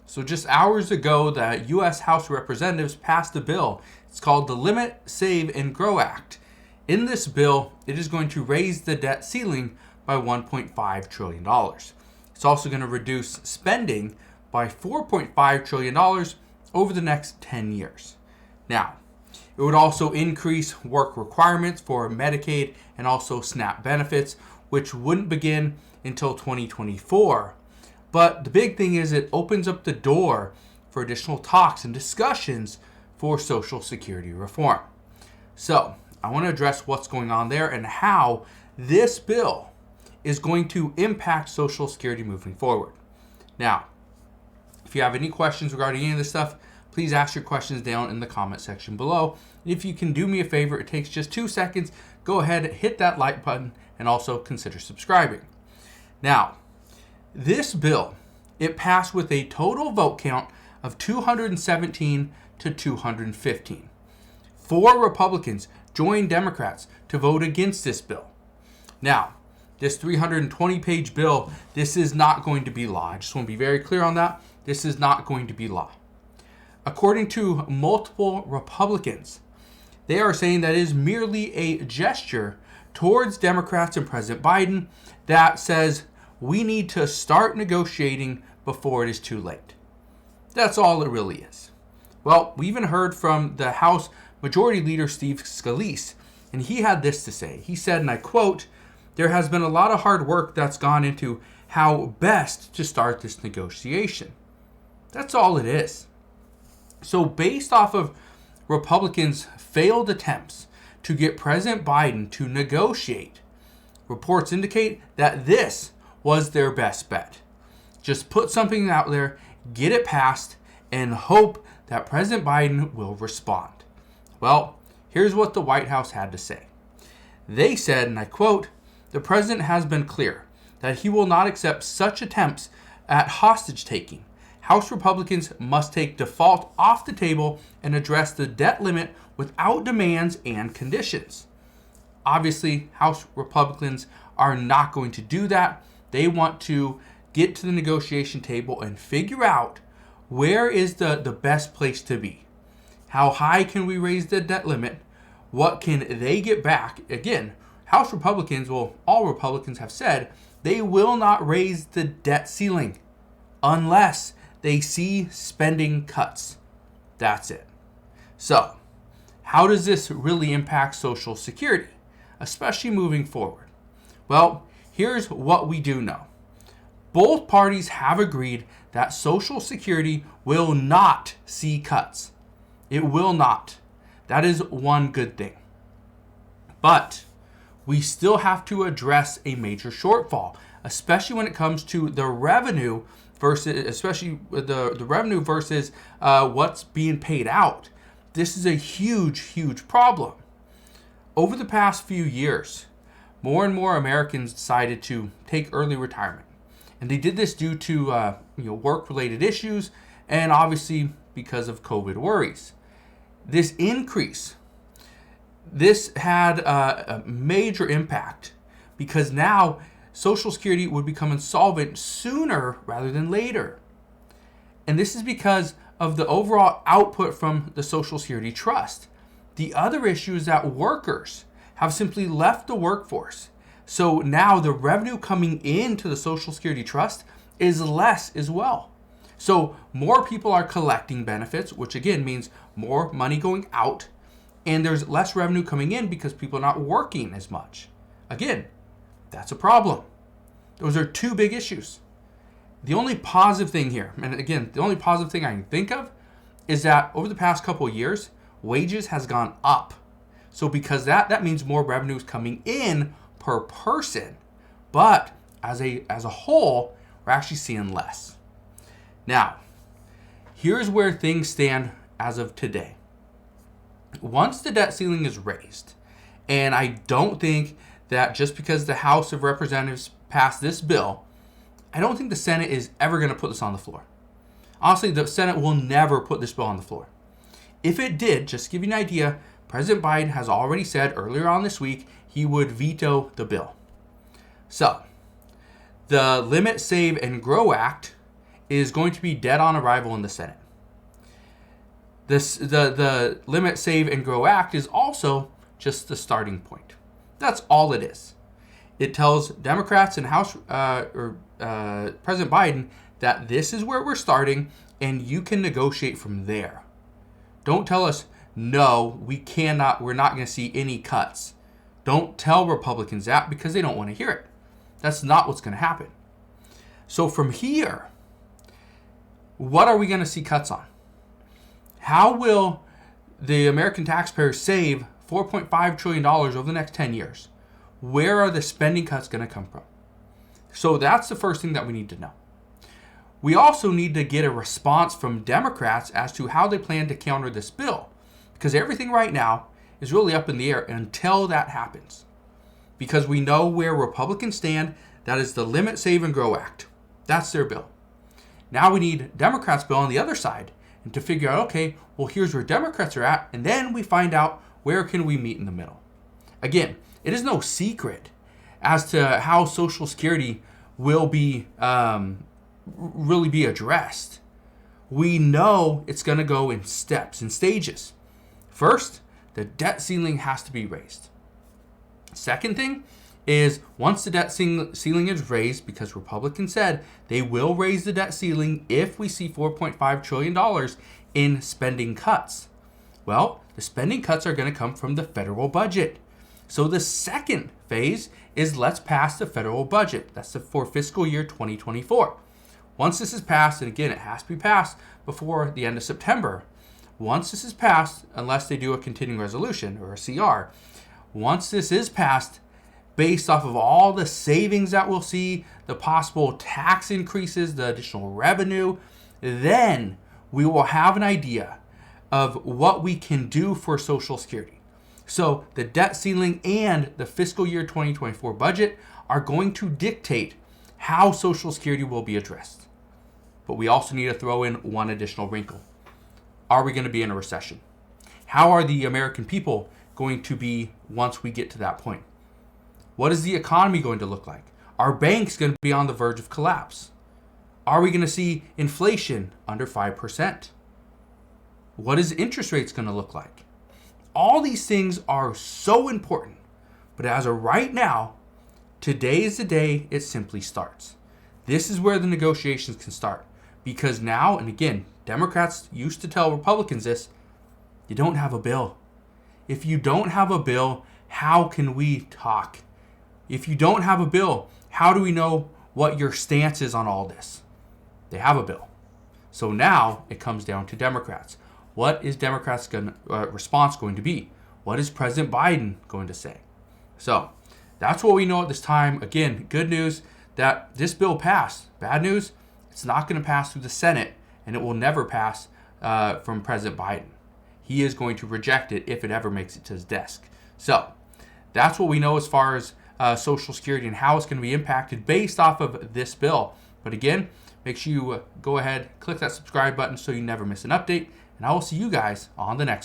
So just hours ago, the U.S. House of Representatives passed a bill. It's called the Limit, Save, and Grow Act. In this bill, it is going to raise the debt ceiling by $1.5 trillion. It's also going to reduce spending by $4.5 trillion over the next 10 years. Now, it would also increase work requirements for Medicaid and also SNAP benefits, which wouldn't begin until 2024. But the big thing is it opens up the door for additional talks and discussions for Social Security reform. So I want to address what's going on there and how this bill is going to impact Social Security moving forward. Now, if you have any questions regarding any of this stuff, please ask your questions down in the comment section below. If you can do me a favor, it takes just 2 seconds. Go ahead, hit that like button, and also consider subscribing. Now, this bill, it passed with a total vote count of 217 to 215. 4 Republicans joined Democrats to vote against this bill. Now, this 320-page bill, this is not going to be law. I just want to be very clear on that. This is not going to be law. According to multiple Republicans, they are saying that it is merely a gesture towards Democrats and President Biden that says we need to start negotiating before it is too late. That's all it really is. Well, we even heard from the House Majority Leader Steve Scalise, and he had this to say. He said, and I quote, "There has been a lot of hard work that's gone into how best to start this negotiation." That's all it is. So based off of Republicans' failed attempts to get President Biden to negotiate, reports indicate that this was their best bet. Just put something out there, get it passed, and hope that President Biden will respond. Well, here's what the White House had to say. They said, and I quote, "The president has been clear that he will not accept such attempts at hostage taking. House Republicans must take default off the table and address the debt limit without demands and conditions." Obviously, House Republicans are not going to do that. They want to get to the negotiation table and figure out where is the best place to be. How high can we raise the debt limit? What can they get back? Again, House Republicans, well, all Republicans have said they will not raise the debt ceiling unless they see spending cuts. That's it. So, how does this really impact Social Security, especially moving forward? Well, here's what we do know. Both parties have agreed that Social Security will not see cuts. It will not. That is one good thing. But we still have to address a major shortfall, especially when it comes to the revenue versus, what's being paid out. This is a huge problem. Over the past few years, more and more Americans decided to take early retirement. And they did this due to work-related issues and obviously because of COVID worries. This increase, this had a major impact because now Social Security would become insolvent sooner rather than later. And this is because of the overall output from the Social Security Trust. The other issue is that workers have simply left the workforce. So now the revenue coming into the Social Security Trust is less as well. So more people are collecting benefits, which again means more money going out, and there's less revenue coming in because people are not working as much. Again, that's a problem. Those are two big issues. The only positive thing here, and again, the only positive thing I can think of is that over the past couple of years, wages has gone up. So because that means more revenue is coming in per person. But as a whole, we're actually seeing less. Now, here's where things stand as of today. Once the debt ceiling is raised, and I don't think that just because the House of Representatives passed this bill, I don't think the Senate is ever going to put this on the floor. Honestly, the Senate will never put this bill on the floor. If it did, just to give you an idea, President Biden has already said earlier on this week he would veto the bill. So, the Limit, Save, and Grow Act is going to be dead on arrival in the Senate. The Limit, Save, and Grow Act is also just the starting point. That's all it is. It tells Democrats and President Biden that this is where we're starting and you can negotiate from there. Don't tell us, no, we're not going to see any cuts. Don't tell Republicans that because they don't want to hear it. That's not what's going to happen. So from here, what are we going to see cuts on? How will the American taxpayers save $4.5 trillion over the next 10 years? Where are the spending cuts going to come from? So that's the first thing that we need to know. We also need to get a response from Democrats as to how they plan to counter this bill, because everything right now is really up in the air until that happens. Because we know where Republicans stand, that is the Limit, Save, and Grow Act. That's their bill. Now we need Democrats' bill on the other side, and to figure out, okay, well, here's where Democrats are at, and then we find out where can we meet in the middle. Again, it is no secret as to how Social Security will be really be addressed. We know it's going to go in steps and stages. First, the debt ceiling has to be raised. Second thing is once the debt ceiling is raised, because Republicans said they will raise the debt ceiling if we see $4.5 trillion in spending cuts. Well, the spending cuts are going to come from the federal budget. So the second phase is let's pass the federal budget. That's for fiscal year 2024. Once this is passed, and again, it has to be passed before the end of September. Once this is passed, unless they do a continuing resolution or a CR, once this is passed, based off of all the savings that we'll see, the possible tax increases, the additional revenue, then we will have an idea of what we can do for Social Security. So the debt ceiling and the fiscal year 2024 budget are going to dictate how Social Security will be addressed. But we also need to throw in one additional wrinkle. Are we going to be in a recession? How are the American people going to be once we get to that point? What is the economy going to look like? Are banks going to be on the verge of collapse? Are we going to see inflation under 5%? What is interest rates going to look like? All these things are so important. But as of right now, today is the day it simply starts. This is where the negotiations can start. Because now, and again, Democrats used to tell Republicans this, you don't have a bill. If you don't have a bill, how can we talk? If you don't have a bill, how do we know what your stance is on all this? They have a bill. So now it comes down to Democrats. What is Democrats' response going to be? What is President Biden going to say? So that's what we know at this time. Again, good news that this bill passed. Bad news, it's not going to pass through the Senate, and it will never pass from President Biden. He is going to reject it if it ever makes it to his desk. So that's what we know as far as Social Security and how it's going to be impacted based off of this bill. But again, make sure you go ahead, click that subscribe button so you never miss an update, and I will see you guys on the next one.